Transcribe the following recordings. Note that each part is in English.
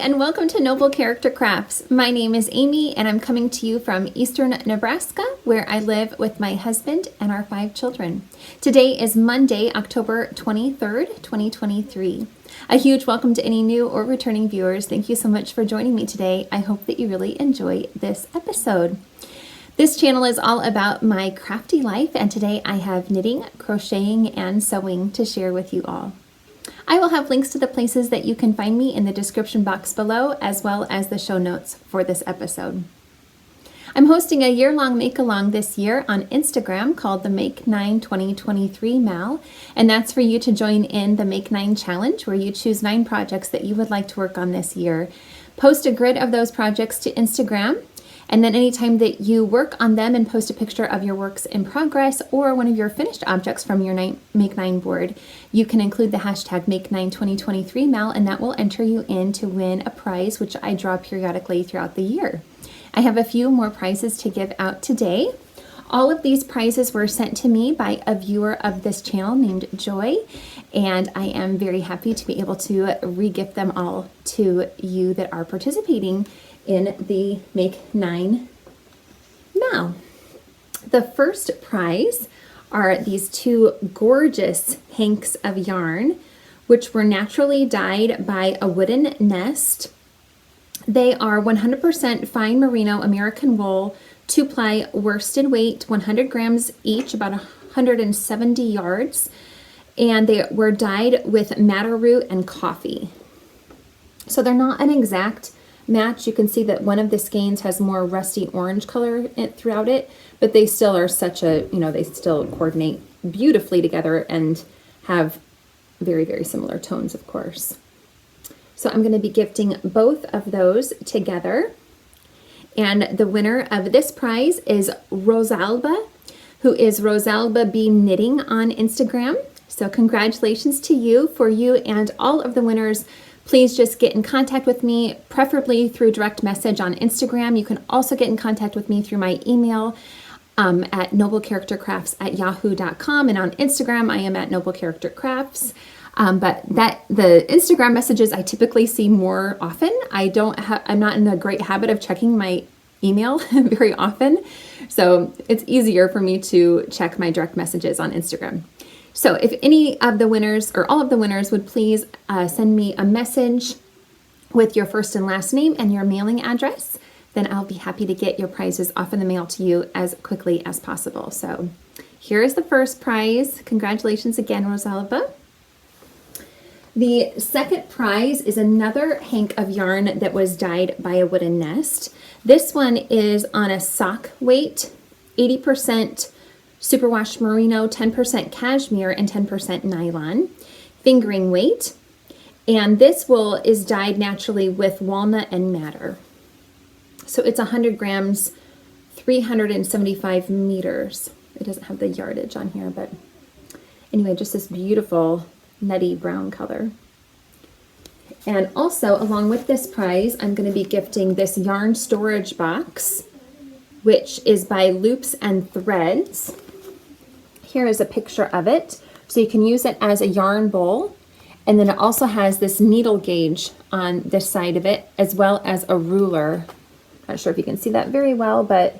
and welcome to Noble Character Crafts. My name is Amy and I'm coming to you from eastern Nebraska, where I live with my husband and our 5 children. Today is Monday, October 23rd, 2023. A huge welcome to any new or returning viewers. Thank you so much for joining me today. I hope that you really enjoy this episode. This channel is all about my crafty life, and today I have knitting, crocheting, and sewing to share with you all. I will have links to the places that you can find me in the description box below, as well as the show notes for this episode. I'm hosting a year-long make-along this year on Instagram called the Make 9 2023 Mal, and that's for you to join in the Make 9 challenge, where you choose 9 projects that you would like to work on this year. Post a grid of those projects to Instagram, and then anytime that you work on them and post a picture of your works in progress or one of your finished objects from your Make 9 board, you can include the hashtag Make 9 2023 Mal, and that will enter you in to win a prize, which I draw periodically throughout the year. I have a few more prizes to give out today. All of these prizes were sent to me by a viewer of this channel named Joy, and I am very happy to be able to re-gift them all to you that are participating in the Make 9 Mal. The first prize are these 2 gorgeous hanks of yarn, which were naturally dyed by a wooden nest. They are 100% fine merino American wool, 2-ply worsted weight, 100 grams each, about 170 yards, and they were dyed with madder root and coffee. So they're not an exact match. You can see that one of the skeins has more rusty orange color throughout it, but they still are such a, they still coordinate beautifully together and have very, very similar tones, of course. So I'm going to be gifting both of those together. And the winner of this prize is Rosalba, who is Rosalba B Knitting on Instagram. So congratulations to you. For you and all of the winners, please just get in contact with me, preferably through direct message on Instagram. You can also get in contact with me through my email at noblecharactercrafts@yahoo.com, and on Instagram I am at noblecharactercrafts. But the Instagram messages I typically see more often. I'm not in a great habit of checking my email very often, so it's easier for me to check my direct messages on Instagram. So if any of the winners or all of the winners would please send me a message with your first and last name and your mailing address, then I'll be happy to get your prizes off in the mail to you as quickly as possible. So here is the first prize. Congratulations again, Rosalba. The second prize is another hank of yarn that was dyed by a wooden nest. This one is on a sock weight, 80% superwash merino, 10% cashmere, and 10% nylon, fingering weight. And this wool is dyed naturally with walnut and madder. So it's 100 grams, 375 meters. It doesn't have the yardage on here, but anyway, just this beautiful nutty brown color. And also, along with this prize, I'm going to be gifting this yarn storage box, which is by Loops and Threads. Here is a picture of it, so you can use it as a yarn bowl, and then it also has this needle gauge on this side of it, as well as a ruler. Not sure if you can see that very well, but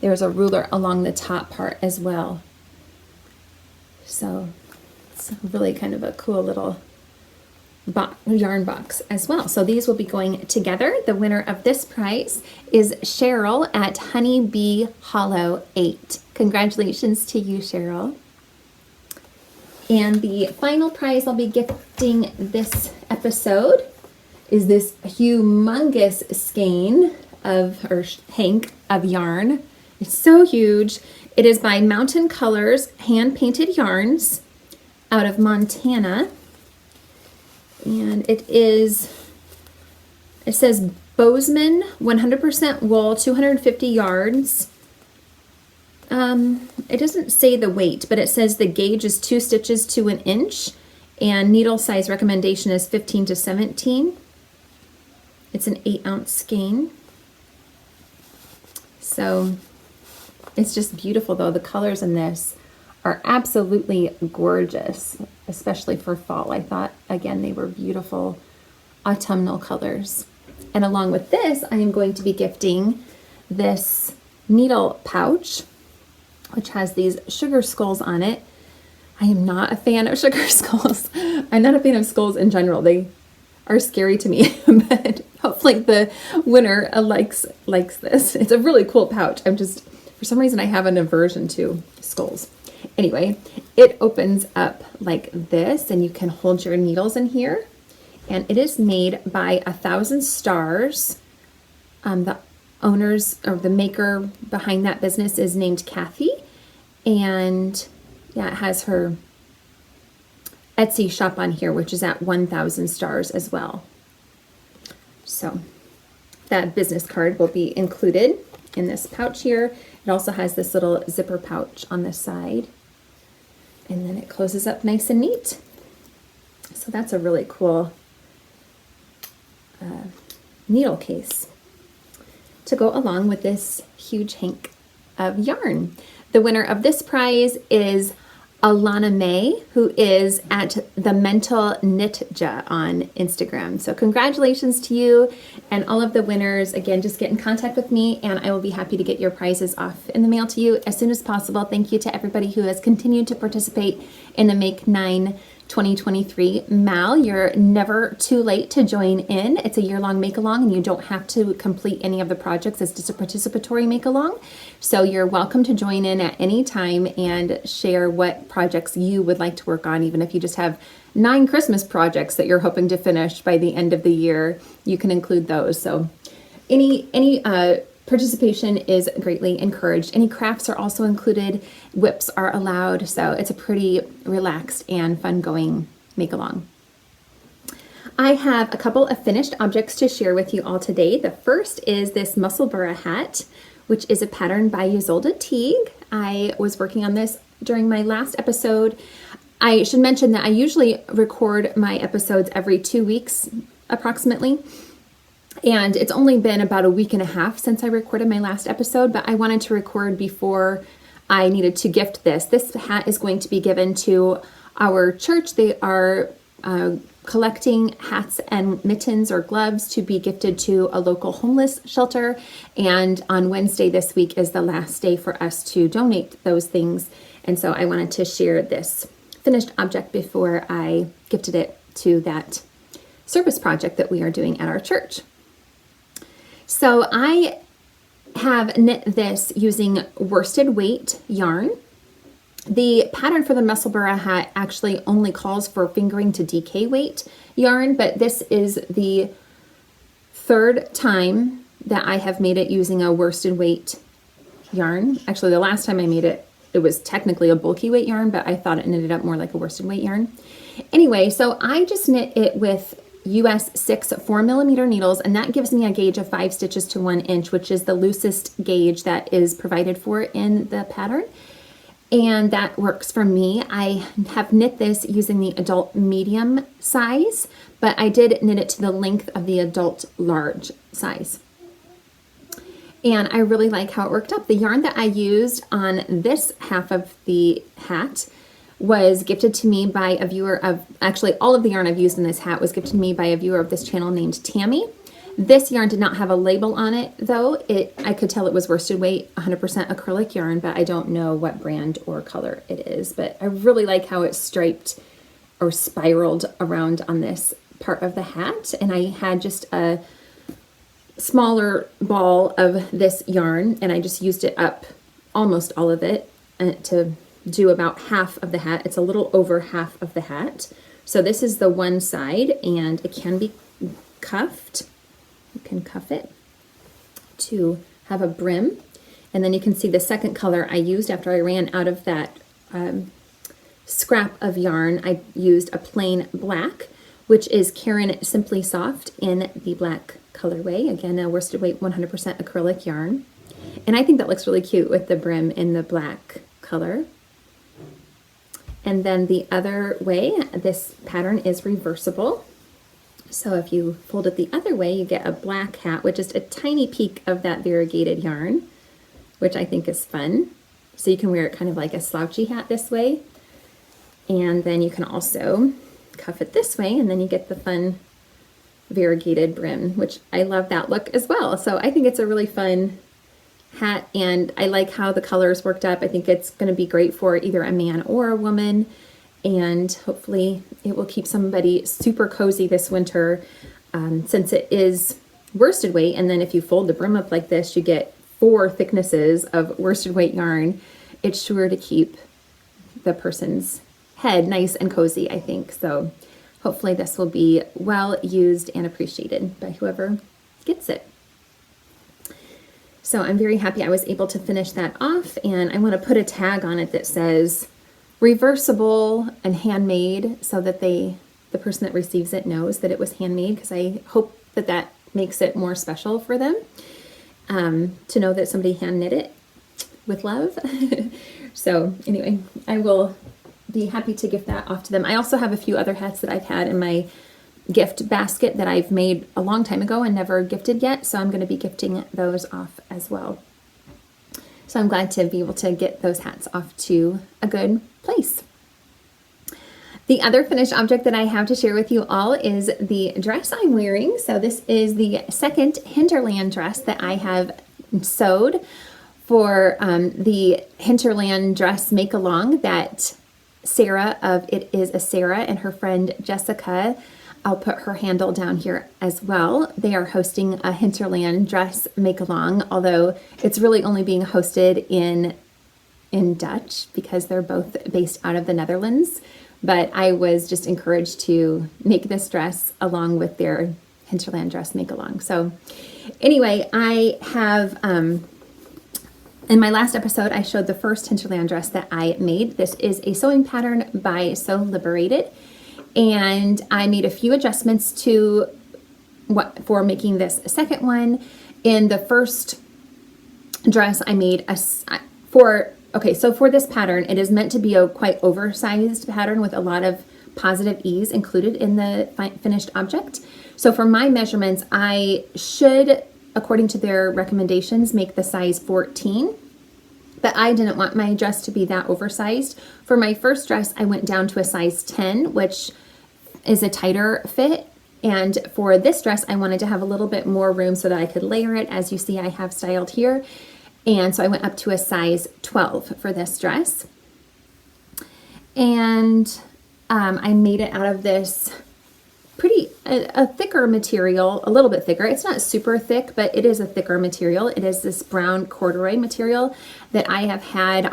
there's a ruler along the top part as well. So it's really kind of a cool little yarn box as well. So these will be going together. The winner of this prize is Cheryl at Honeybee Hollow 8. Congratulations to you, Cheryl. And the final prize I'll be gifting this episode is this humongous skein or hank of yarn. It's so huge. It is by Mountain Colors Hand Painted Yarns out of Montana. And it says Bozeman, 100% wool, 250 yards. It doesn't say the weight, but it says the gauge is 2 stitches to 1 inch, and needle size recommendation is 15 to 17. It's an 8-ounce skein. So it's just beautiful, though. The colors in this are absolutely gorgeous, especially for fall. I thought, again, they were beautiful autumnal colors. And along with this, I am going to be gifting this needle pouch, which has these sugar skulls on it. I am not a fan of sugar skulls. I'm not a fan of skulls in general. They are scary to me, but hopefully the winner likes this. It's a really cool pouch. For some reason, I have an aversion to skulls. Anyway, it opens up like this, and you can hold your needles in here. And it is made by 1,000 Stars. The owners or the maker behind that business is named Kathy. And yeah, it has her Etsy shop on here, which is at 1,000 Stars as well. So that business card will be included in this pouch here. It also has this little zipper pouch on the side. And then it closes up nice and neat. So that's a really cool needle case to go along with this huge hank of yarn. The winner of this prize is Alana May, who is at the Mental Knitja on Instagram. So congratulations to you and all of the winners. Again, just get in contact with me and I will be happy to get your prizes off in the mail to you as soon as possible. Thank you to everybody who has continued to participate in the Make 9 2023 MAL. You're never too late to join in. It's a year-long make-along and you don't have to complete any of the projects. It's just a participatory make-along. So you're welcome to join in at any time and share what projects you would like to work on. Even if you just have 9 Christmas projects that you're hoping to finish by the end of the year, you can include those. So any participation is greatly encouraged. Any crafts are also included. Whips are allowed. So it's a pretty relaxed and fun going make along. I have a couple of finished objects to share with you all today. The first is this Musselburgh hat, which is a pattern by Ysolda Teague. I was working on this during my last episode. I should mention that I usually record my episodes every 2 weeks approximately. And it's only been about a week and a half since I recorded my last episode, but I wanted to record before I needed to gift this. This hat is going to be given to our church. They are collecting hats and mittens or gloves to be gifted to a local homeless shelter. And on Wednesday this week is the last day for us to donate those things. And so I wanted to share this finished object before I gifted it to that service project that we are doing at our church. So I have knit this using worsted weight yarn. The pattern for the Musselburgh hat actually only calls for fingering to DK weight yarn, but this is the third time that I have made it using a worsted weight yarn. Actually, the last time I made it, it was technically a bulky weight yarn, but I thought it knitted up more like a worsted weight yarn. Anyway, so I just knit it with US 6 4mm needles, and that gives me a gauge of 5 stitches to 1 inch, which is the loosest gauge that is provided for in the pattern. And that works for me. I have knit this using the adult medium size, but I did knit it to the length of the adult large size. And I really like how it worked up. The yarn that I used on this half of the hat was gifted to me by a viewer of, actually all of the yarn I've used in this hat was gifted to me by a viewer of this channel named Tammy. This yarn did not have a label on it though. I could tell it was worsted weight, 100% acrylic yarn, but I don't know what brand or color it is. But I really like how it's striped or spiraled around on this part of the hat. And I had just a smaller ball of this yarn and I just used it up, almost all of it, to do about half of the hat. It's a little over half of the hat. So this is the one side and it can be cuffed. You can cuff it to have a brim. And then you can see the second color I used after I ran out of that scrap of yarn. I used a plain black, which is Caron Simply Soft in the black colorway. Again, a worsted weight 100% acrylic yarn. And I think that looks really cute with the brim in the black color. And then the other way, this pattern is reversible. So if you fold it the other way, you get a black hat with just a tiny peak of that variegated yarn, which I think is fun. So you can wear it kind of like a slouchy hat this way. And then you can also cuff it this way, and then you get the fun variegated brim, which I love that look as well. So I think it's a really fun hat, and I like how the colors worked up. I think it's going to be great for either a man or a woman, and hopefully it will keep somebody super cozy this winter, since it is worsted weight. And then if you fold the brim up like this, you get 4 thicknesses of worsted weight yarn. It's sure to keep the person's head nice and cozy, I think. So hopefully this will be well used and appreciated by whoever gets it. So I'm very happy I was able to finish that off, and I want to put a tag on it that says reversible and handmade, so that the person that receives it knows that it was handmade, because I hope that that makes it more special for them, to know that somebody hand knit it with love. So anyway, I will be happy to gift that off to them. I also have a few other hats that I've had in my gift basket that I've made a long time ago and never gifted yet, so I'm going to be gifting those off as well. So I'm glad to be able to get those hats off to a good place. The other finished object that I have to share with you all is the dress I'm wearing. So this is the second Hinterland dress that I have sewed for the Hinterland dress make-along that Sarah of It Is a Sarah and her friend Jessica, I'll put her handle down here as well. They are hosting a Hinterland dress make-along, although it's really only being hosted in Dutch because they're both based out of the Netherlands. But I was just encouraged to make this dress along with their Hinterland dress make-along. So anyway, I have, in my last episode, I showed the first Hinterland dress that I made. This is a sewing pattern by Liberated. And I made a few adjustments for making this second one. In the first dress, I made for this pattern, it is meant to be a quite oversized pattern with a lot of positive ease included in the finished object. So for my measurements, I should, according to their recommendations, make the size 14. But I didn't want my dress to be that oversized. For my first dress, I went down to a size 10, which is a tighter fit. And for this dress, I wanted to have a little bit more room so that I could layer it, as you see I have styled here. And so I went up to a size 12 for this dress. And I made it out of this a thicker material, a little bit thicker. It's not super thick, but it is a thicker material. It is this brown corduroy material that I have had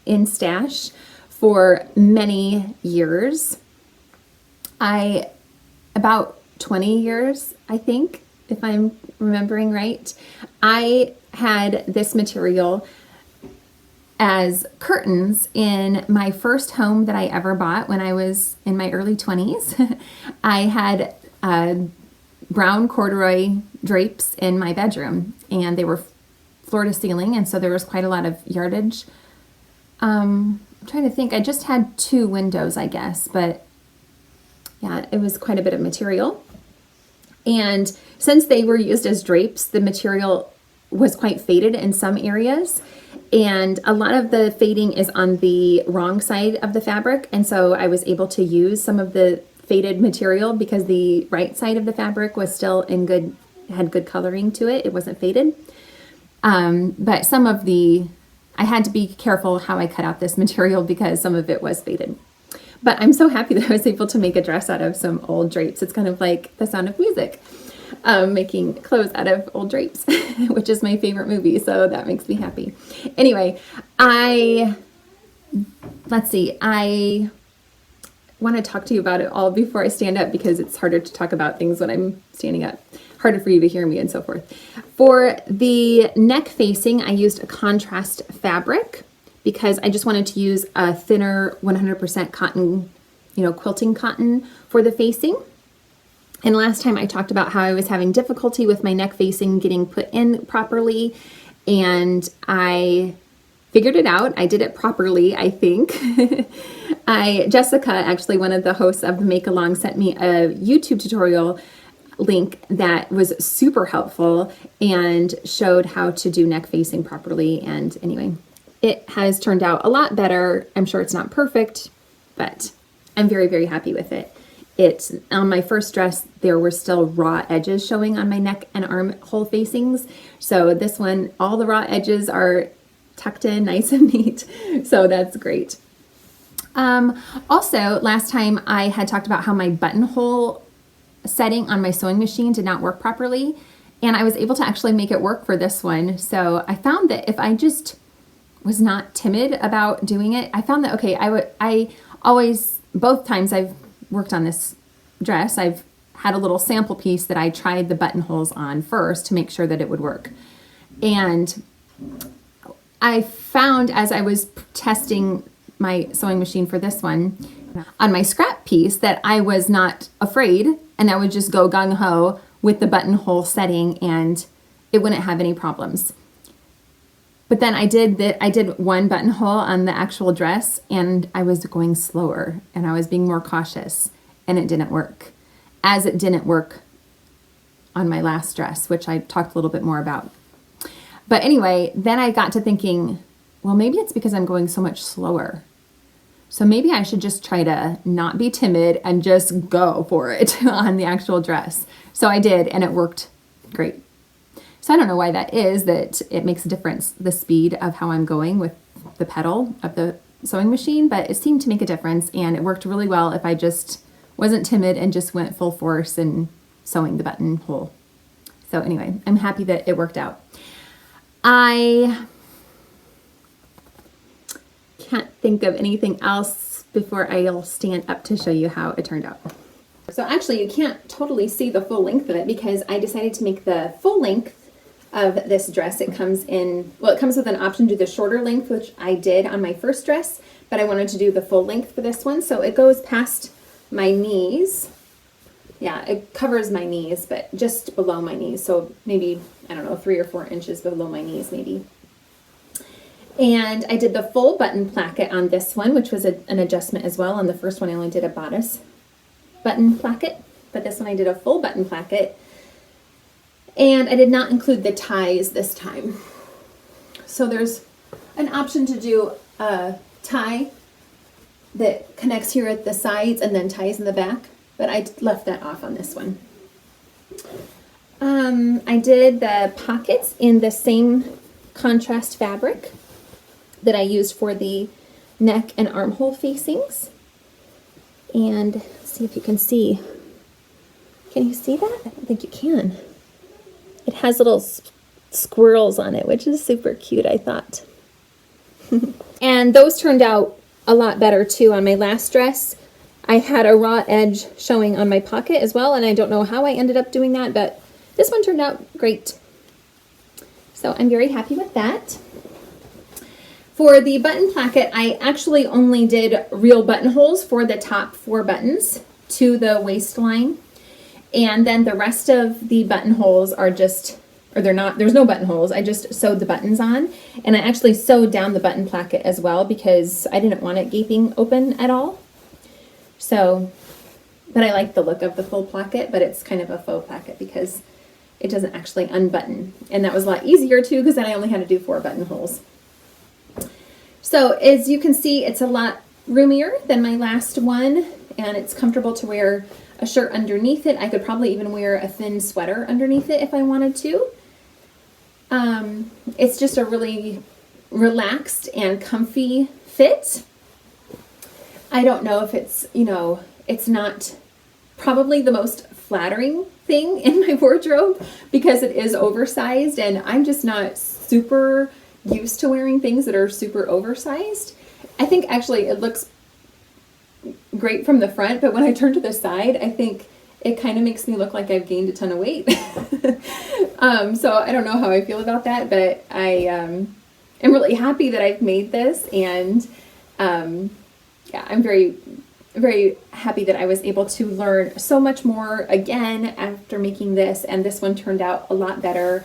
in stash for many years. About 20 years, I think, if I'm remembering right. I had this material as curtains in my first home that I ever bought when I was in my early 20s. I had brown corduroy drapes in my bedroom, and they were floor to ceiling, and so there was quite a lot of yardage. I'm trying to think, I just had 2 windows, I guess, but yeah, it was quite a bit of material. And since they were used as drapes, the material was quite faded in some areas, and a lot of the fading is on the wrong side of the fabric, and so I was able to use some of the faded material because the right side of the fabric was still had good coloring to it. It wasn't faded. But I had to be careful how I cut out this material because some of it was faded. But I'm so happy that I was able to make a dress out of some old drapes. It's kind of like The Sound of Music, making clothes out of old drapes, which is my favorite movie, so that makes me happy. Anyway, I want to talk to you about it all before I stand up because it's harder to talk about things when I'm standing up, harder for you to hear me and so forth. For the neck facing, I used a contrast fabric because I just wanted to use a thinner 100% cotton, quilting cotton for the facing. And last time I talked about how I was having difficulty with my neck facing getting put in properly, and I figured it out. I did it properly, I think. Jessica, actually one of the hosts of the Make Along, sent me a YouTube tutorial link that was super helpful and showed how to do neck facing properly. And anyway, it has turned out a lot better. I'm sure it's not perfect, but I'm very, very happy with it. on my first dress, there were still raw edges showing on my neck and armhole facings. So this one, all the raw edges are tucked in nice and neat. So that's great. Also, last time I had talked about how my buttonhole setting on my sewing machine did not work properly. And I was able to actually make it work for this one. So I found that if I just was not timid about doing it, I found that, okay, I always, both times I've worked on this dress, I've had a little sample piece that I tried the buttonholes on first to make sure that it would work. And I found as I was testing my sewing machine for this one, on my scrap piece, that I was not afraid and I would just go gung-ho with the buttonhole setting and it wouldn't have any problems. But then I did one buttonhole on the actual dress and I was going slower and I was being more cautious and it didn't work. As it didn't work on my last dress, which I talked a little bit more about. But anyway, then I got to thinking, well, maybe it's because I'm going so much slower. So maybe I should just try to not be timid and just go for it on the actual dress. So I did, and it worked great. So I don't know why that is, that it makes a difference, the speed of how I'm going with the pedal of the sewing machine, but it seemed to make a difference, and it worked really well if I just wasn't timid and just went full force in sewing the buttonhole. So anyway, I'm happy that it worked out. I can't think of anything else before I'll stand up to show you how it turned out. So actually you can't totally see the full length of it because I decided to make the full length of this dress. It comes in, well, it comes with an option to do the shorter length, which I did on my first dress, but I wanted to do the full length for this one. So it goes past my knees. Yeah, it covers my knees, but just below my knees. So maybe, I don't know, 3 or 4 inches below my knees maybe. And I did the full button placket on this one, which was an adjustment as well. On the first one, I only did a bodice button placket, but this one I did a full button placket. And I did not include the ties this time. So there's an option to do a tie that connects here at the sides and then ties in the back, but I left that off on this one. I did the pockets in the same contrast fabric that I used for the neck and armhole facings. And let's see if you can see. Can you see that? I don't think you can. It has little squirrels on it, which is super cute, I thought. And those turned out a lot better too on my last dress. I had a raw edge showing on my pocket as well, and I don't know how I ended up doing that, but this one turned out great. So I'm very happy with that. For the button placket, I actually only did real buttonholes for the top 4 buttons to the waistline. And then the rest of the buttonholes are just, or they're not, there's no buttonholes. I just sewed the buttons on. And I actually sewed down the button placket as well because I didn't want it gaping open at all. So, but I like the look of the full placket, but it's kind of a faux placket because it doesn't actually unbutton. And that was a lot easier too because then I only had to do 4 buttonholes. So as you can see, it's a lot roomier than my last one, and it's comfortable to wear a shirt underneath it. I could probably even wear a thin sweater underneath it if I wanted to. It's just a really relaxed and comfy fit. I don't know if it's, you know, it's not probably the most flattering thing in my wardrobe because it is oversized, and I'm just not super used to wearing things that are super oversized. I think actually it looks great from the front, but when I turn to the side, I think it kind of makes me look like I've gained a ton of weight. So I don't know how I feel about that, but I am really happy that I've made this, and yeah, I'm very, very happy that I was able to learn so much more again after making this, and this one turned out a lot better.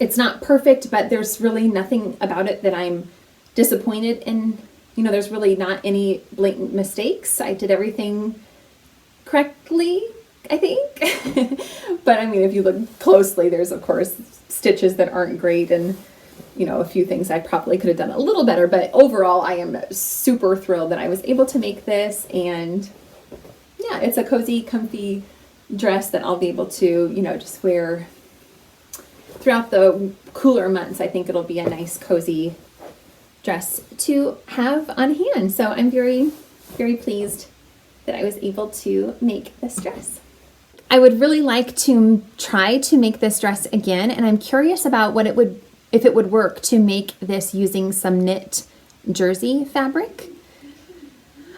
It's not perfect, but there's really nothing about it that I'm disappointed in. You know, there's really not any blatant mistakes. I did everything correctly, I think. But I mean, if you look closely, there's of course stitches that aren't great, and you know, a few things I probably could have done a little better, but overall I am super thrilled that I was able to make this, and yeah, it's a cozy, comfy dress that I'll be able to, you know, just wear throughout the cooler months. I think it'll be a nice, cozy dress to have on hand. So I'm very, very pleased that I was able to make this dress. I would really like to try to make this dress again, and I'm curious about what it would, if it would work to make this using some knit jersey fabric.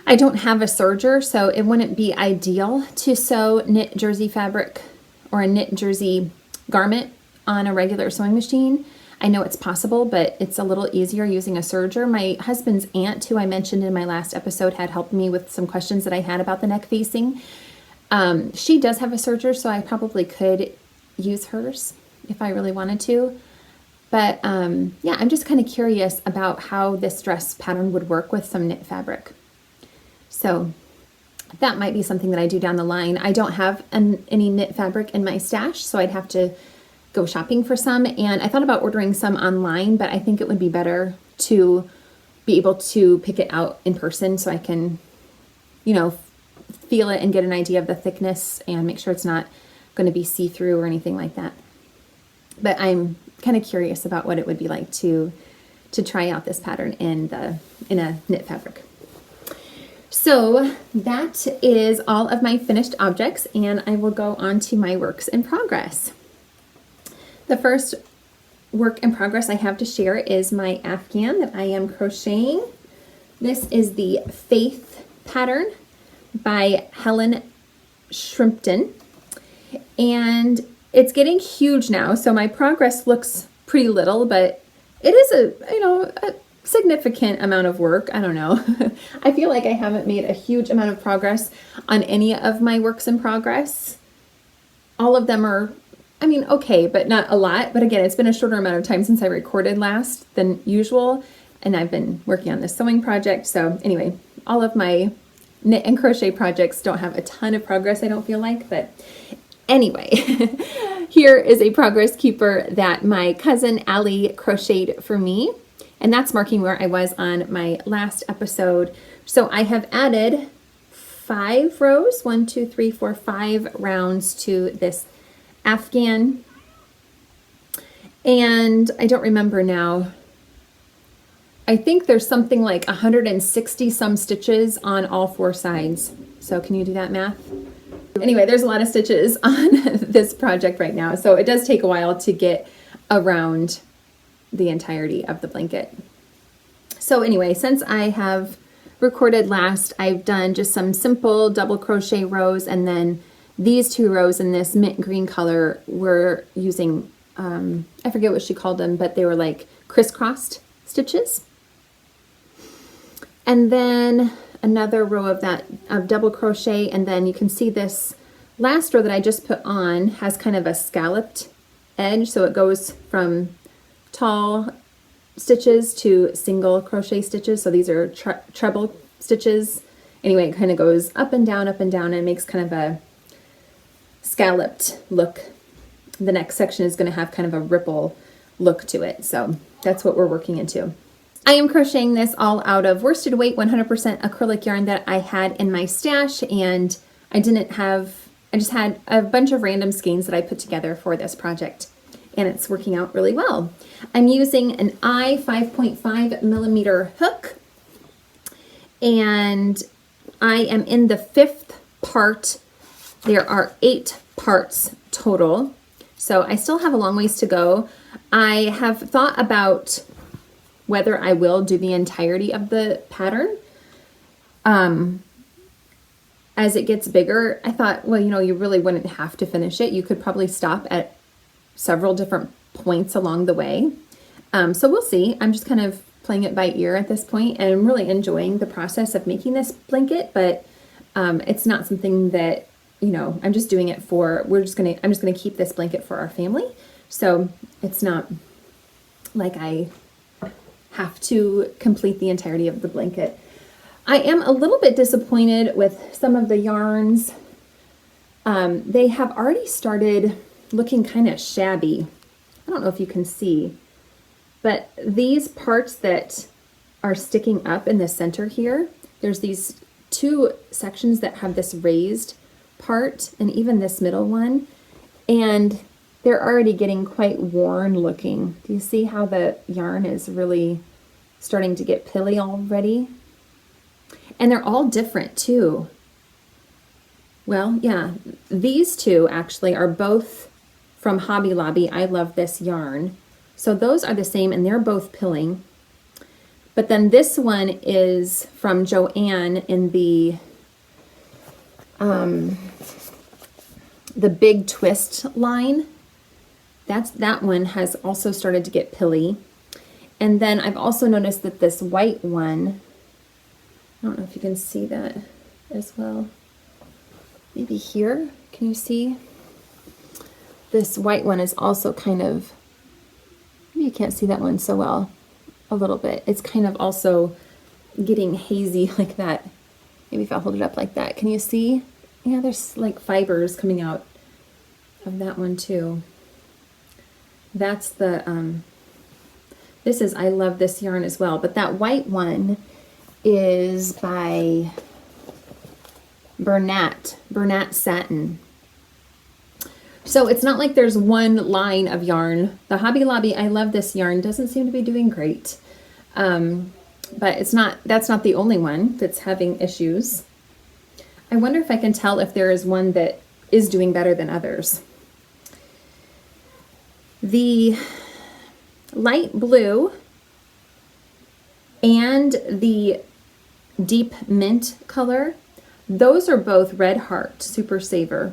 I don't have a serger, so it wouldn't be ideal to sew knit jersey fabric or a knit jersey garment on a regular sewing machine. I know it's possible, but it's a little easier using a serger. My husband's aunt, who I mentioned in my last episode, had helped me with some questions that I had about the neck facing. She does have a serger, so I probably could use hers if I really wanted to. But yeah, I'm just kind of curious about how this dress pattern would work with some knit fabric. So that might be something that I do down the line. I don't have any knit fabric in my stash, so I'd have to go shopping for some. And I thought about ordering some online, but I think it would be better to be able to pick it out in person so I can, you know, feel it and get an idea of the thickness and make sure it's not going to be see-through or anything like that. But I'm kind of curious about what it would be like to try out this pattern in a knit fabric. So that is all of my finished objects, and I will go on to my works in progress. The first work in progress I have to share is my Afghan that I am crocheting. This is the Faith pattern by Helen Shrimpton, and it's getting huge now, so my progress looks pretty little, but it is a significant amount of work. I don't know. I feel like I haven't made a huge amount of progress on any of my works in progress. All of them are, I mean, okay, but not a lot. But again, it's been a shorter amount of time since I recorded last than usual, and I've been working on this sewing project. So anyway, all of my knit and crochet projects don't have a ton of progress, I don't feel like, but anyway, here is a progress keeper that my cousin Allie crocheted for me, and that's marking where I was on my last episode. So I have added 5 rows, 1, 2, 3, 4, 5 rounds to this Afghan, and I don't remember now. I think there's something like 160 some stitches on all 4 sides. So can you do that math? Anyway, there's a lot of stitches on this project right now, so it does take a while to get around the entirety of the blanket. So anyway, since I have recorded last, I've done just some simple double crochet rows, and then these 2 rows in this mint green color were using, I forget what she called them, but they were like crisscrossed stitches. And then another row of double crochet, and then you can see this last row that I just put on has kind of a scalloped edge, so it goes from tall stitches to single crochet stitches. So these are treble stitches. Anyway, it kind of goes up and down, and makes kind of a scalloped look. The next section is going to have kind of a ripple look to it. So that's what we're working into. I am crocheting this all out of worsted weight 100% acrylic yarn that I had in my stash, and I just had a bunch of random skeins that I put together for this project, and it's working out really well. I'm using an I 5.5 millimeter hook, and I am in the 5th part. There are 8 parts total, so I still have a long ways to go. I have thought about whether I will do the entirety of the pattern. As it gets bigger, I thought, well, you really wouldn't have to finish it. You could probably stop at several different points along the way. So we'll see. I'm just kind of playing it by ear at this point, and I'm really enjoying the process of making this blanket, but it's not something that, I'm just doing it for, I'm just gonna keep this blanket for our family. So it's not like I have to complete the entirety of the blanket. I am a little bit disappointed with some of the yarns. They have already started looking kind of shabby. I don't know if you can see, but these parts that are sticking up in the center here, there's these two sections that have this raised part, and even this middle one, and they're already getting quite worn looking. Do you see how the yarn is really starting to get pilly already? And they're all different too. Well, yeah, these two actually are both from Hobby Lobby. I love this yarn. So those are the same, and they're both pilling. But then this one is from Joanne in the Big Twist line. That one has also started to get pilly. And then I've also noticed that this white one, I don't know if you can see that as well. Maybe here, can you see? This white one is also kind of, maybe you can't see that one so well, a little bit. It's kind of also getting hazy like that. Maybe if I hold it up like that, can you see? Yeah, there's like fibers coming out of that one too. That's the, this is, I love this yarn as well, but that white one is by Bernat Satin. So it's not like there's one line of yarn. The Hobby Lobby, I love this yarn, doesn't seem to be doing great. But that's not the only one that's having issues. I wonder if I can tell if there is one that is doing better than others. The light blue and the deep mint color, those are both Red Heart Super Saver.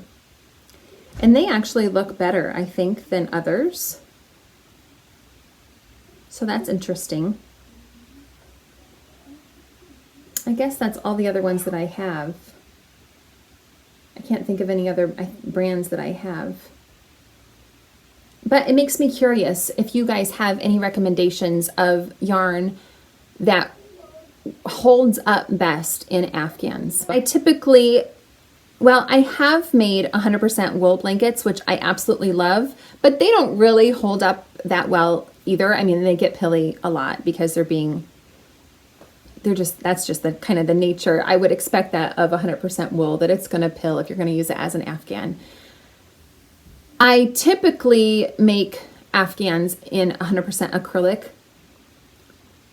And they actually look better, I think, than others. So that's interesting. I guess that's all the other ones that I have. I can't think of any other brands that I have. But it makes me curious if you guys have any recommendations of yarn that holds up best in Afghans. I typically, well, I have made 100% wool blankets, which I absolutely love, but they don't really hold up that well either. I mean, they get pilly a lot because that's just the kind of the nature. I would expect that of 100% wool, that it's going to pill if you're going to use it as an Afghan. I typically make Afghans in 100% acrylic,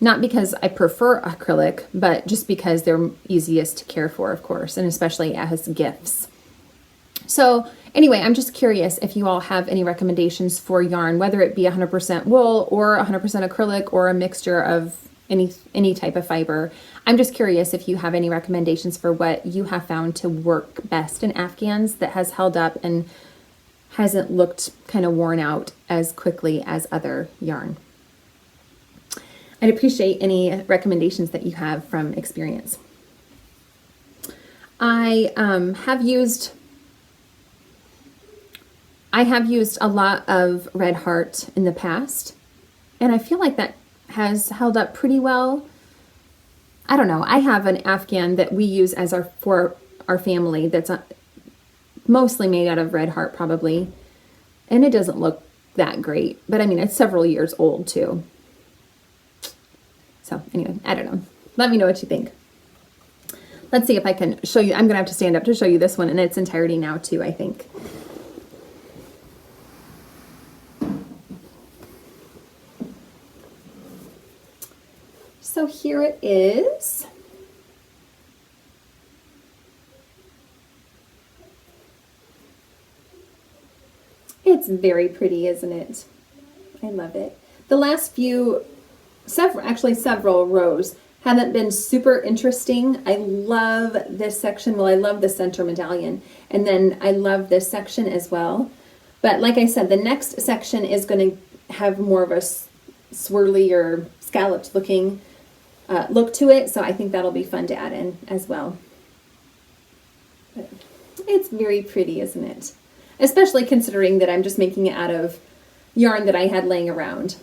not because I prefer acrylic, but just because they're easiest to care for, of course, and especially as gifts. So anyway, I'm just curious if you all have any recommendations for yarn, whether it be 100% wool or 100% acrylic or a mixture of any type of fiber. I'm just curious if you have any recommendations for what you have found to work best in Afghans that has held up and hasn't looked kind of worn out as quickly as other yarn. I'd appreciate any recommendations that you have from experience. I have used a lot of Red Heart in the past, and I feel like that has held up pretty well. I don't know. I have an Afghan that we use as for our family that's mostly made out of Red Heart probably, and it doesn't look that great, but I mean, it's several years old too. So anyway, I don't know. Let me know what you think. Let's see if I can show you. I'm gonna have to stand up to show you this one in its entirety now too, I think. So here it is. It's very pretty, isn't it? I love it. The last few, several rows haven't been super interesting. I love this section. Well, I love the center medallion, and then I love this section as well. But like I said, the next section is going to have more of a swirly or scalloped looking look to it, so I think that'll be fun to add in as well. But it's very pretty, isn't it? Especially considering that I'm just making it out of yarn that I had laying around.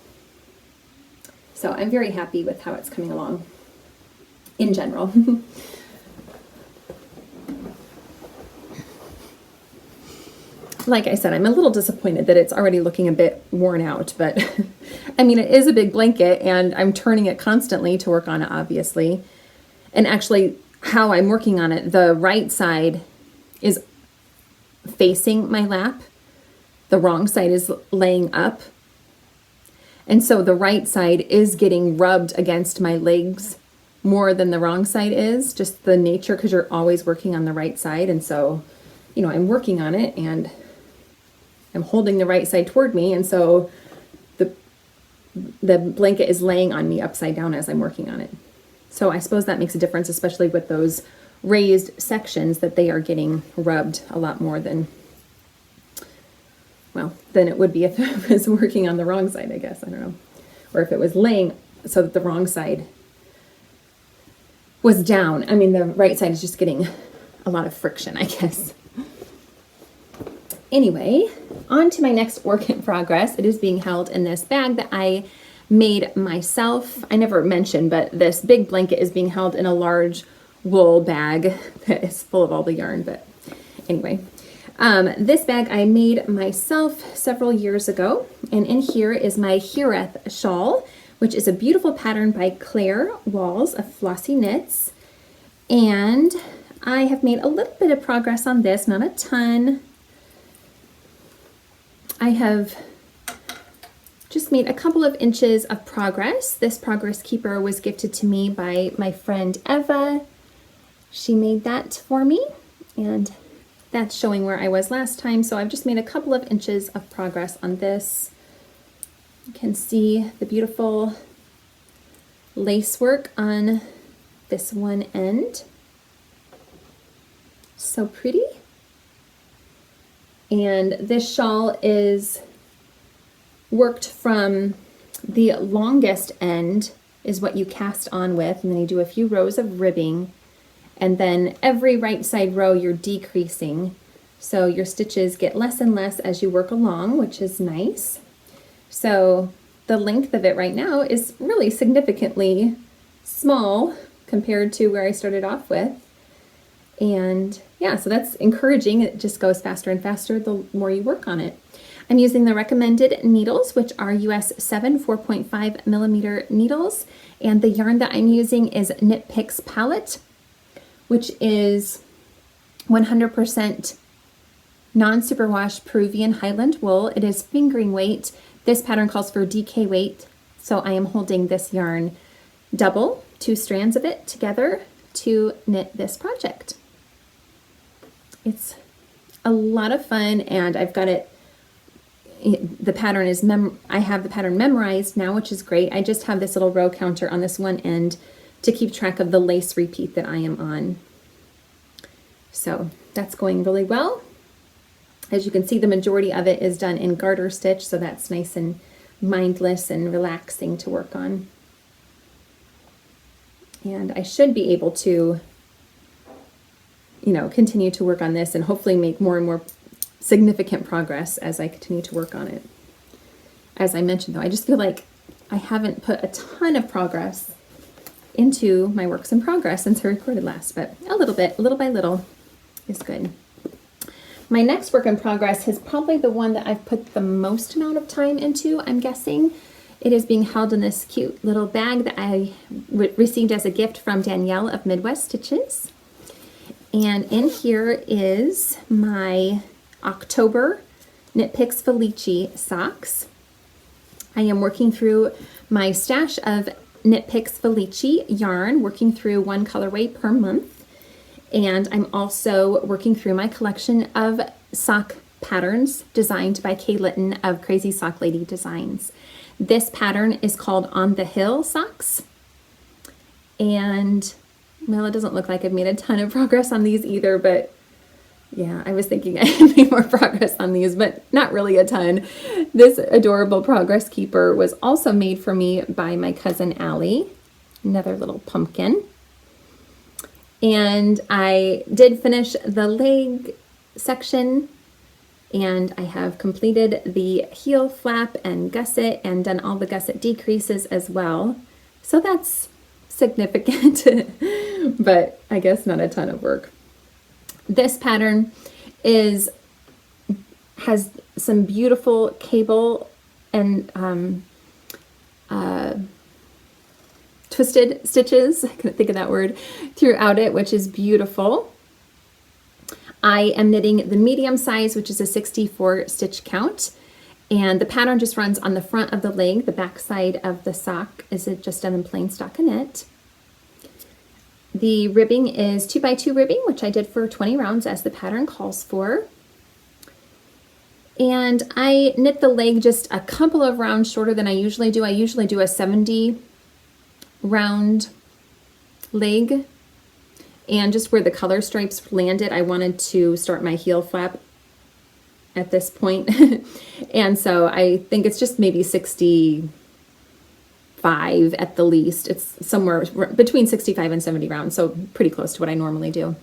So I'm very happy with how it's coming along in general. Like I said, I'm a little disappointed that it's already looking a bit worn out, but I mean, it is a big blanket and I'm turning it constantly to work on it, obviously. And actually, how I'm working on it, the right side is facing my lap. The wrong side is laying up. And so the right side is getting rubbed against my legs more than the wrong side is, just the nature, because you're always working on the right side. And so, you know, I'm working on it and I'm holding the right side toward me. And so the blanket is laying on me upside down as I'm working on it. So I suppose that makes a difference, especially with those raised sections, that they are getting rubbed a lot more than, well, than it would be if it was working on the wrong side, I guess. I don't know. Or if it was laying so that the wrong side was down. I mean, the right side is just getting a lot of friction, I guess. Anyway, on to my next work in progress. It is being held in this bag that I made myself. I never mentioned, but this big blanket is being held in a large wool bag that is full of all the yarn. But anyway, this bag I made myself several years ago. And in here is my Hiraeth shawl, which is a beautiful pattern by Claire Walls of Flossy Knits. And I have made a little bit of progress on this, not a ton. I have just made a couple of inches of progress. This progress keeper was gifted to me by my friend Eva. She made that for me, and that's showing where I was last time. So I've just made a couple of inches of progress on this. You can see the beautiful lace work on this one end. So pretty. And this shawl is worked from the longest end is what you cast on with, and then you do a few rows of ribbing, and then every right side row you're decreasing. So your stitches get less and less as you work along, which is nice. So the length of it right now is really significantly small compared to where I started off with. And yeah, so that's encouraging. It just goes faster and faster the more you work on it. I'm using the recommended needles, which are US 7 4.5 millimeter needles. And the yarn that I'm using is Knit Picks Palette, which is 100% non-superwash Peruvian Highland wool. It is fingering weight. This pattern calls for DK weight. So I am holding this yarn double, 2 strands of it together to knit this project. It's a lot of fun, and I've got it, the pattern is, I have the pattern memorized now, which is great. I just have this little row counter on this one end to keep track of the lace repeat that I am on. So that's going really well. As you can see, the majority of it is done in garter stitch, so that's nice and mindless and relaxing to work on. And I should be able to, you know, continue to work on this and hopefully make more and more significant progress as I continue to work on it. As I mentioned, though, I just feel like I haven't put a ton of progress into my works in progress since I recorded last, but a little bit, little by little is good. My next work in progress is probably the one that I've put the most amount of time into, I'm guessing. It is being held in this cute little bag that I received as a gift from Danielle of Midwest Stitches. And in here is my October Knit Picks Felici socks. I am working through my stash of Knit Picks Felici yarn, working through one colorway per month. And I'm also working through my collection of sock patterns designed by Litton of Crazy Sock Lady Designs. This pattern is called On the Hill socks. And well, it doesn't look like I've made a ton of progress on these either, but yeah, I was thinking I had made more progress on these, but not really a ton. This adorable progress keeper was also made for me by my cousin Allie, another little pumpkin. And I did finish the leg section, and I have completed the heel flap and gusset and done all the gusset decreases as well. So that's significant, but I guess not a ton of work. This pattern has some beautiful cable and twisted stitches, I couldn't think of that word, throughout it, which is beautiful. I am knitting the medium size, which is a 64 stitch count. And the pattern just runs on the front of the leg. The back side of the sock is just done in plain stockinette. The ribbing is 2x2 ribbing, which I did for 20 rounds as the pattern calls for. And I knit the leg just a couple of rounds shorter than I usually do. I usually do a 70 round leg. And just where the color stripes landed, I wanted to start my heel flap at this point. And so I think it's just maybe 65 at the least. It's somewhere between 65 and 70 rounds, so pretty close to what I normally do.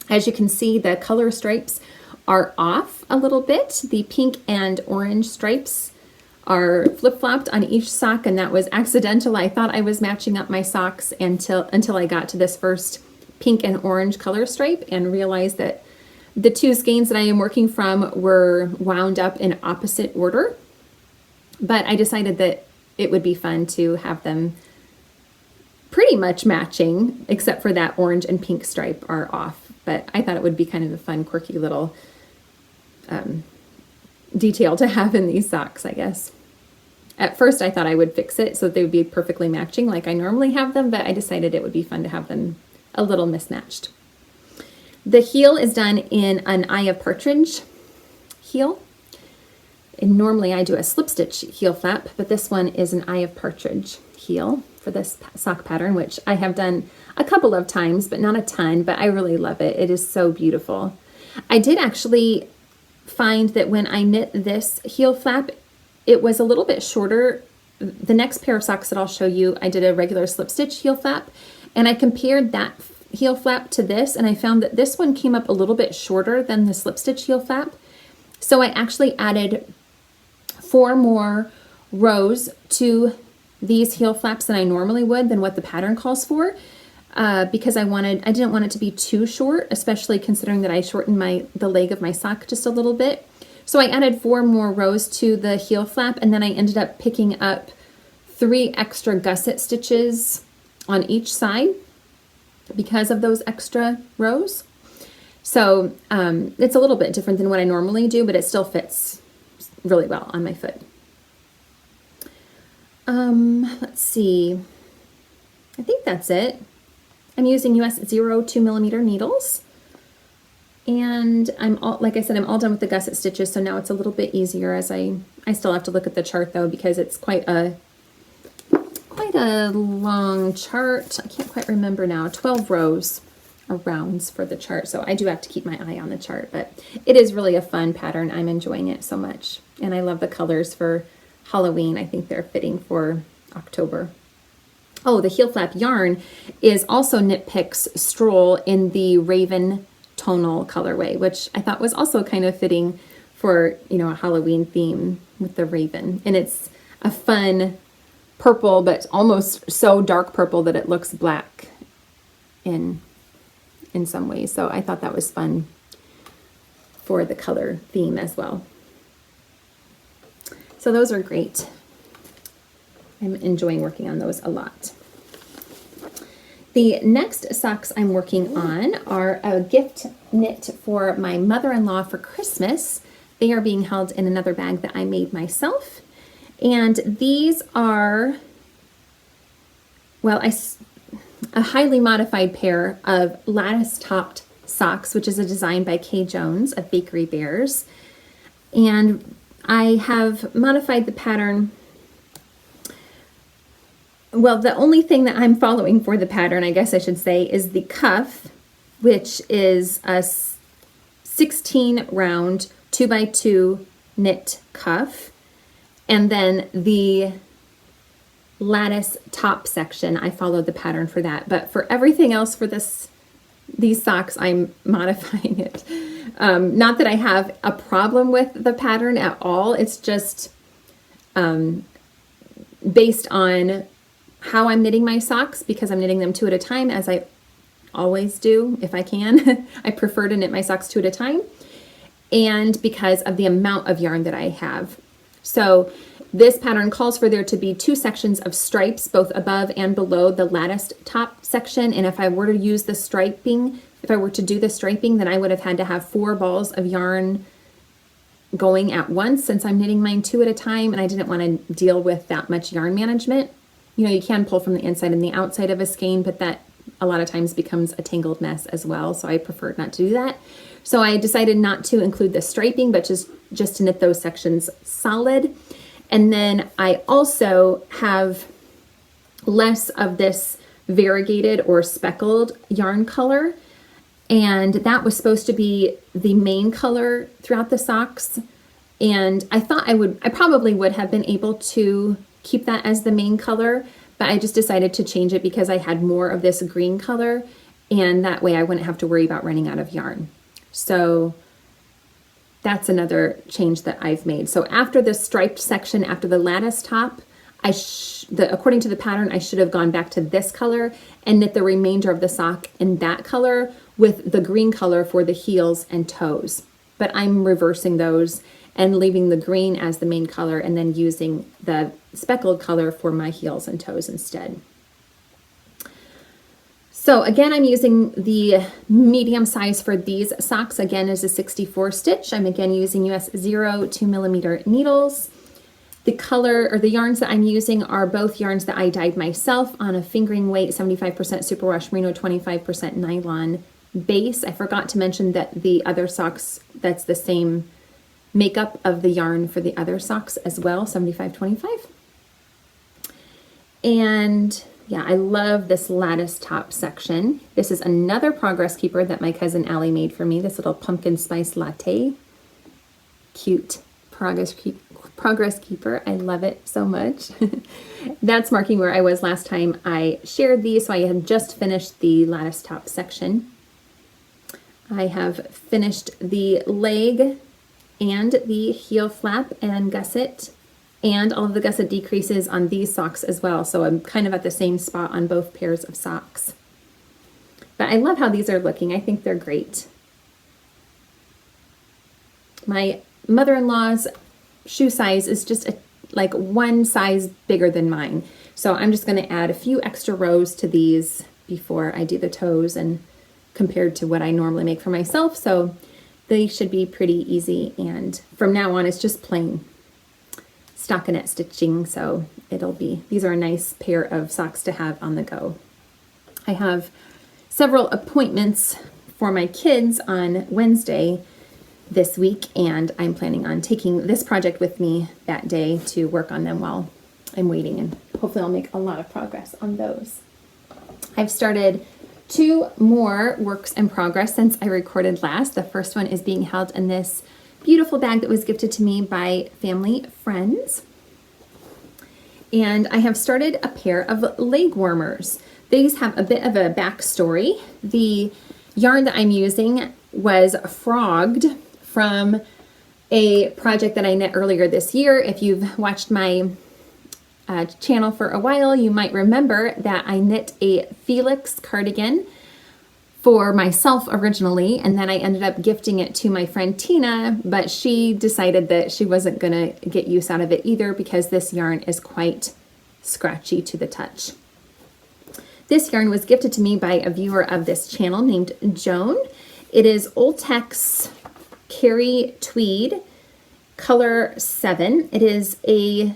As you can see, the color stripes are off a little bit. The pink and orange stripes are flip-flopped on each sock, and that was accidental. I thought I was matching up my socks until I got to this first pink and orange color stripe and realized that the two skeins that I am working from were wound up in opposite order, but I decided that it would be fun to have them pretty much matching, except for that orange and pink stripe are off. But I thought it would be kind of a fun, quirky little detail to have in these socks, I guess. At first I thought I would fix it so that they would be perfectly matching like I normally have them, but I decided it would be fun to have them a little mismatched. The heel is done in an Eye of Partridge heel. And normally I do a slip stitch heel flap, but this one is an Eye of Partridge heel for this sock pattern, which I have done a couple of times, but not a ton, but I really love it. It is so beautiful. I did actually find that when I knit this heel flap, it was a little bit shorter. The next pair of socks that I'll show you, I did a regular slip stitch heel flap, and I compared that heel flap to this, and I found that this one came up a little bit shorter than the slip stitch heel flap. So I actually added 4 more rows to these heel flaps than I normally would than what the pattern calls for, because I didn't want it to be too short, especially considering that I shortened the leg of my sock just a little bit. So I added 4 more rows to the heel flap, and then I ended up picking up 3 extra gusset stitches on each side because of those extra rows. So it's a little bit different than what I normally do, but it still fits really well on my foot. Let's see. I think that's it. I'm using US 0.2mm needles. And like I said, I'm all done with the gusset stitches, so now it's a little bit easier as I still have to look at the chart though, because it's quite a long chart. I can't quite remember now. 12 rows of rounds for the chart, so I do have to keep my eye on the chart, but it is really a fun pattern. I'm enjoying it so much, and I love the colors for Halloween. I think they're fitting for October. Oh, the heel flap yarn is also Knit Picks Stroll in the Raven tonal colorway, which I thought was also kind of fitting for, a Halloween theme with the raven. And it's a fun purple, but almost so dark purple that it looks black in some ways. So I thought that was fun for the color theme as well. So those are great. I'm enjoying working on those a lot. The next socks I'm working on are a gift knit for my mother-in-law for Christmas. They are being held in another bag that I made myself. And these are, well, a highly modified pair of lattice-topped socks, which is a design by Kay Jones of Bakery Bears. And I have modified the pattern. Well, the only thing that I'm following for the pattern, I guess I should say, is the cuff, which is a 16 round 2x2 knit cuff. And then the lattice top section, I followed the pattern for that. But for everything else for these socks, I'm modifying it. Not that I have a problem with the pattern at all. It's just based on how I'm knitting my socks, because I'm knitting them 2 at a time, as I always do if I can. I prefer to knit my socks 2 at a time, and because of the amount of yarn that I have. So This pattern calls for there to be 2 sections of stripes, both above and below the latticed top section. And if I were to use the striping, if I were to do the striping, then I would have had to have 4 balls of yarn going at once, since I'm knitting mine 2 at a time, and I didn't want to deal with that much yarn management. You know, you can pull from the inside and the outside of a skein, but that a lot of times becomes a tangled mess as well, so I preferred not to do that. So I decided not to include the striping, but just to knit those sections solid. And then I also have less of this variegated or speckled yarn color, and that was supposed to be the main color throughout the socks. And I thought I probably would have been able to keep that as the main color, but I just decided to change it because I had more of this green color, and that way I wouldn't have to worry about running out of yarn. So that's another change that I've made. So after the striped section, after the lattice top, according to the pattern, I should have gone back to this color and knit the remainder of the sock in that color with the green color for the heels and toes. But I'm reversing those and leaving the green as the main color and then using the speckled color for my heels and toes instead. So again, I'm using the medium size for these socks. Again, is a 64 stitch. I'm again using US 0.2mm needles. The color or the yarns that I'm using are both yarns that I dyed myself on a fingering weight, 75% superwash merino, 25% nylon base. I forgot to mention that the other socks, that's the same makeup of the yarn for the other socks as well, 75-25. And yeah, I love this lattice top section. This is another progress keeper that my cousin Allie made for me, this little pumpkin spice latte. Cute progress keeper. I love it so much. That's marking where I was last time I shared these. So I had just finished the lattice top section. I have finished the leg and the heel flap and gusset, and all of the gusset decreases on these socks as well. So I'm kind of at the same spot on both pairs of socks. But I love how these are looking. I think they're great. My mother-in-law's shoe size is just like 1 size bigger than mine. So I'm just going to add a few extra rows to these before I do the toes, and compared to what I normally make for myself. So they should be pretty easy. And from now on, it's just plain stockinette stitching. So these are a nice pair of socks to have on the go. I have several appointments for my kids on Wednesday this week, and I'm planning on taking this project with me that day to work on them while I'm waiting, and hopefully I'll make a lot of progress on those. I've started 2 more works in progress since I recorded last. The first one is being held in this beautiful bag that was gifted to me by family friends. And I have started a pair of leg warmers. These have a bit of a backstory. The yarn that I'm using was frogged from a project that I knit earlier this year. If you've watched my channel for a while, you might remember that I knit a Felix cardigan for myself originally, and then I ended up gifting it to my friend Tina, but she decided that she wasn't gonna get use out of it either because this yarn is quite scratchy to the touch. This yarn was gifted to me by a viewer of this channel named Joan. It is Ulltex Kerry Tweed, color 7. It is a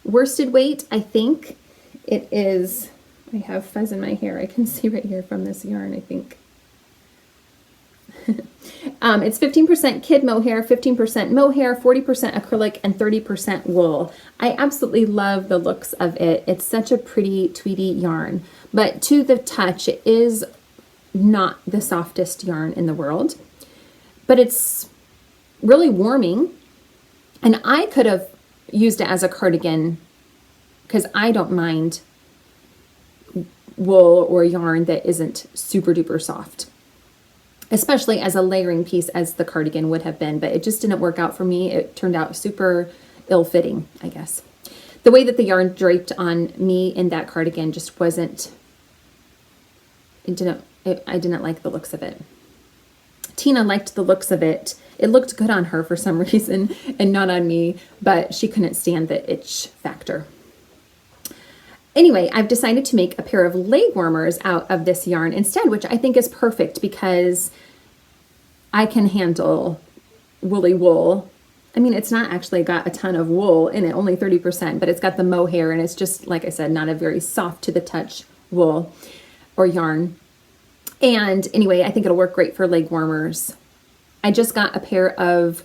worsted weight, I think. It is, I have fuzz in my hair. I can see right here from this yarn, I think. It's 15% kid mohair, 15% mohair, 40% acrylic, and 30% wool. I absolutely love the looks of it. It's such a pretty tweedy yarn, but to the touch, it is not the softest yarn in the world, but it's really warming. And I could have used it as a cardigan because I don't mind wool or yarn that isn't super duper soft, especially as a layering piece as the cardigan would have been, but it just didn't work out for me. It turned out super ill-fitting, I guess. The way that the yarn draped on me in that cardigan just wasn't, I didn't like the looks of it. Tina liked the looks of it. It looked good on her for some reason and not on me, but she couldn't stand the itch factor. Anyway, I've decided to make a pair of leg warmers out of this yarn instead, which I think is perfect because I can handle woolly wool. I mean, it's not actually got a ton of wool in it, only 30%, but it's got the mohair, and it's just, like I said, not a very soft to the touch wool or yarn. And anyway, I think it'll work great for leg warmers. I just got a pair of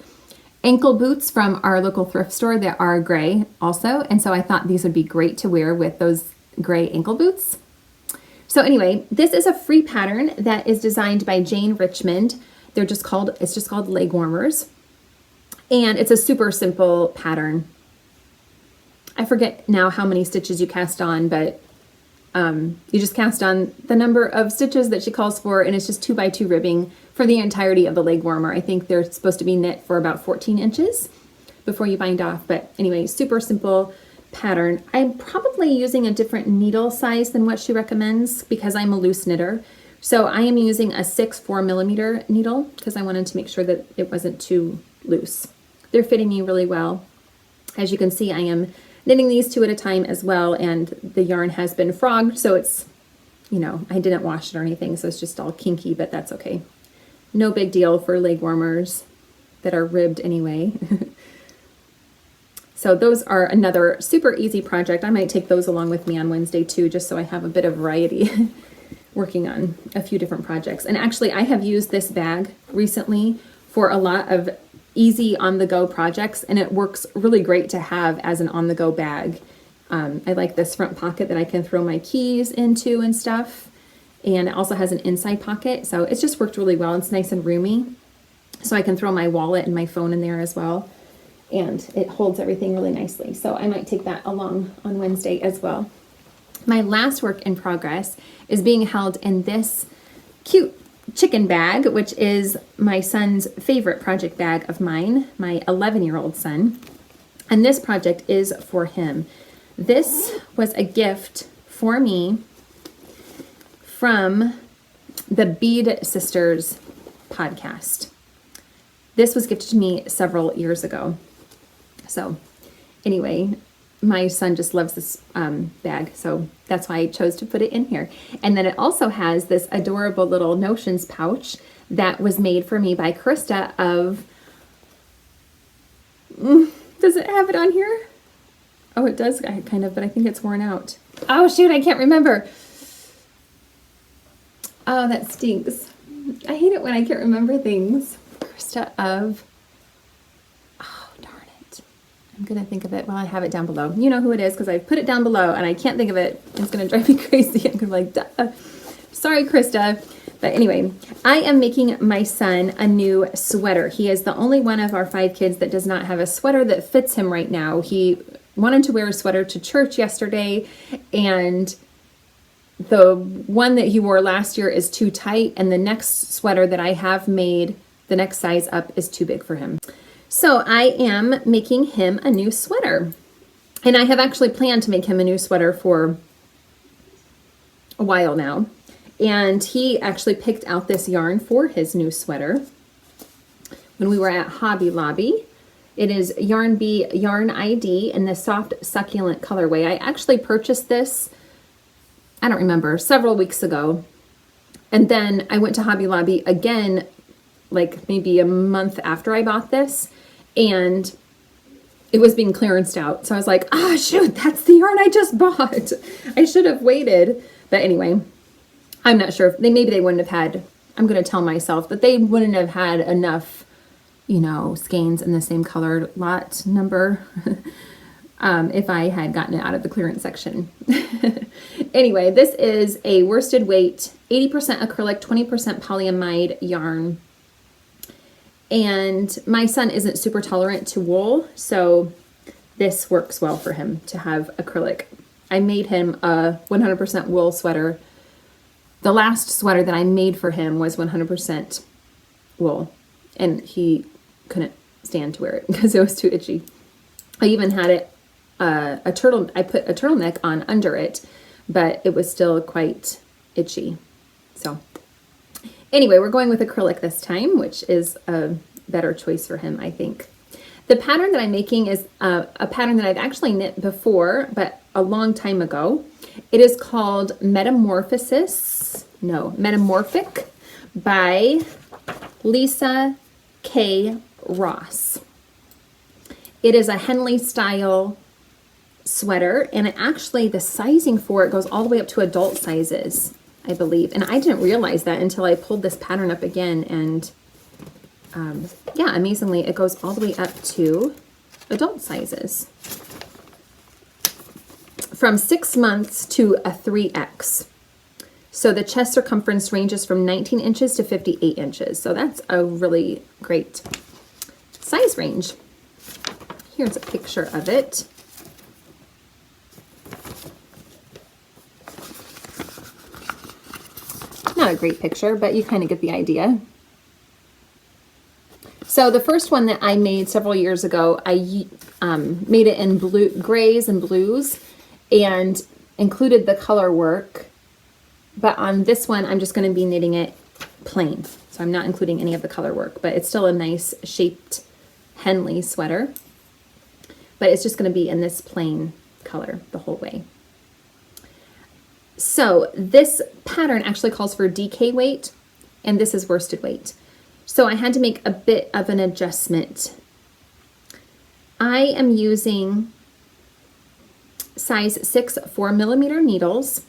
ankle boots from our local thrift store that are gray also, and so I thought these would be great to wear with those gray ankle boots. So anyway, this is a free pattern that is designed by Jane Richmond. It's just called leg warmers, and it's a super simple pattern. I forget now how many stitches you cast on, but you just cast on the number of stitches that she calls for, and it's just 2x2 ribbing for the entirety of the leg warmer. I think they're supposed to be knit for about 14 inches before you bind off, but anyway, super simple pattern. I'm probably using a different needle size than what she recommends because I'm a loose knitter. So I am using a 6.4mm needle because I wanted to make sure that it wasn't too loose. They're fitting me really well. As you can see, I am knitting these 2 at a time as well, and the yarn has been frogged, so it's, you know, I didn't wash it or anything, so it's just all kinky, but that's okay. No big deal for leg warmers that are ribbed anyway. So those are another super easy project. I might take those along with me on Wednesday too, just so I have a bit of variety working on a few different projects. And actually, I have used this bag recently for a lot of easy on-the-go projects, and it works really great to have as an on-the-go bag. I like this front pocket that I can throw my keys into and stuff, and it also has an inside pocket, so it's just worked really well. It's nice and roomy, so I can throw my wallet and my phone in there as well, and it holds everything really nicely. So I might take that along on Wednesday as well. My last work in progress is being held in this cute chicken bag, which is my son's favorite project bag of mine, my 11-year-old son. And this project is for him. This was a gift for me from the Bead Sisters podcast. This was gifted to me several years ago. So anyway, my son just loves this bag, so that's why I chose to put it in here. And then it also has this adorable little notions pouch that was made for me by Krista of, does it have it on here? Oh, it does kind of, but I think it's worn out. Oh shoot, I can't remember. Oh, that stinks. I hate it when I can't remember things. Krista of, I'm going to think of it while I have it down below. You know who it is because I put it down below and I can't think of it. It's going to drive me crazy. I'm going to be like, duh. Sorry, Krista. But anyway, I am making my son a new sweater. He is the only one of our 5 kids that does not have a sweater that fits him right now. He wanted to wear a sweater to church yesterday, and the one that he wore last year is too tight, and the next sweater that I have made, the next size up, is too big for him. So I am making him a new sweater, and I have actually planned to make him a new sweater for a while now, and he actually picked out this yarn for his new sweater when we were at Hobby Lobby. It is Yarn Bee Yarn ID in the soft succulent colorway. I actually purchased this, I don't remember, several weeks ago, and then I went to Hobby Lobby again like maybe a month after I bought this, and it was being clearanced out. So I was like, shoot, that's the yarn I just bought. I should have waited. But anyway, I'm not sure if maybe they wouldn't have had, I'm going to tell myself that they wouldn't have had enough, you know, skeins in the same color lot number if I had gotten it out of the clearance section. Anyway, this is a worsted weight, 80% acrylic, 20% polyamide yarn. And my son isn't super tolerant to wool, so this works well for him to have acrylic. I made him a 100% wool sweater. The last sweater that I made for him was 100% wool, and he couldn't stand to wear it because it was too itchy. I even had it I put a turtleneck on under it, but it was still quite itchy. So Anyway, we're going with acrylic this time, which is a better choice for him, I think. The pattern that I'm making is a pattern that I've actually knit before, but a long time ago. It is called Metamorphic by Lisa K. Ross. It is a Henley style sweater, and actually the sizing for it goes all the way up to adult sizes, I believe. And I didn't realize that until I pulled this pattern up again, and yeah, amazingly, it goes all the way up to adult sizes. From 6 months to a 3X. So the chest circumference ranges from 19 inches to 58 inches. So that's a really great size range. Here's a picture of it. Not a great picture, but you kind of get the idea. So the first one that I made several years ago, I made it in grays and blues and included the color work. But on this one, I'm just going to be knitting it plain. So I'm not including any of the color work, but it's still a nice shaped Henley sweater. But it's just going to be in this plain color the whole way. So this pattern actually calls for DK weight, and this is worsted weight. So I had to make a bit of an adjustment. I am using size 6 4mm needles,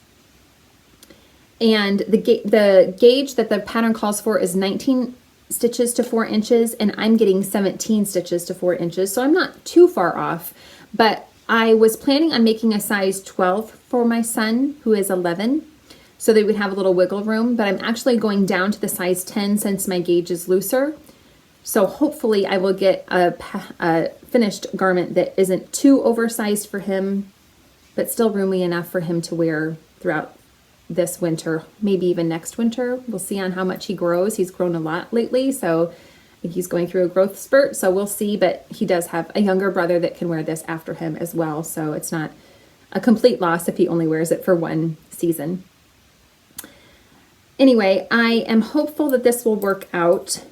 and the gauge that the pattern calls for is 19 stitches to 4 inches, and I'm getting 17 stitches to 4 inches, so I'm not too far off. But I was planning on making a size 12 for my son, who is 11, so they would have a little wiggle room, but I'm actually going down to the size 10 since my gauge is looser. So hopefully I will get a finished garment that isn't too oversized for him, but still roomy enough for him to wear throughout this winter, maybe even next winter. We'll see on how much he grows. He's grown a lot lately, so I think he's going through a growth spurt, so we'll see. But he does have a younger brother that can wear this after him as well, so it's not a complete loss if he only wears it for one season. Anyway, I am hopeful that this will work out.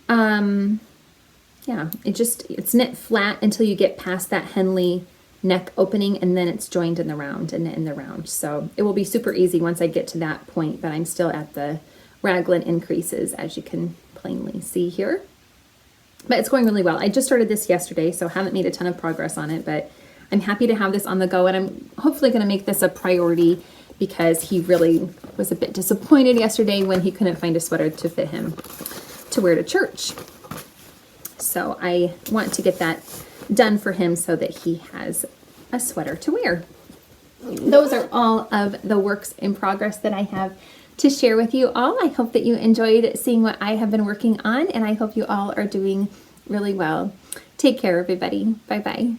Yeah, it's knit flat until you get past that Henley neck opening, and then it's joined in the round and knit in the round. So it will be super easy once I get to that point, but I'm still at the raglan increases, as you can plainly see here. But it's going really well. I just started this yesterday, so haven't made a ton of progress on it, but I'm happy to have this on the go, and I'm hopefully going to make this a priority because he really was a bit disappointed yesterday when he couldn't find a sweater to fit him to wear to church. So I want to get that done for him so that he has a sweater to wear. Those are all of the works in progress that I have to share with you all. I hope that you enjoyed seeing what I have been working on, and I hope you all are doing really well. Take care, everybody. Bye-bye.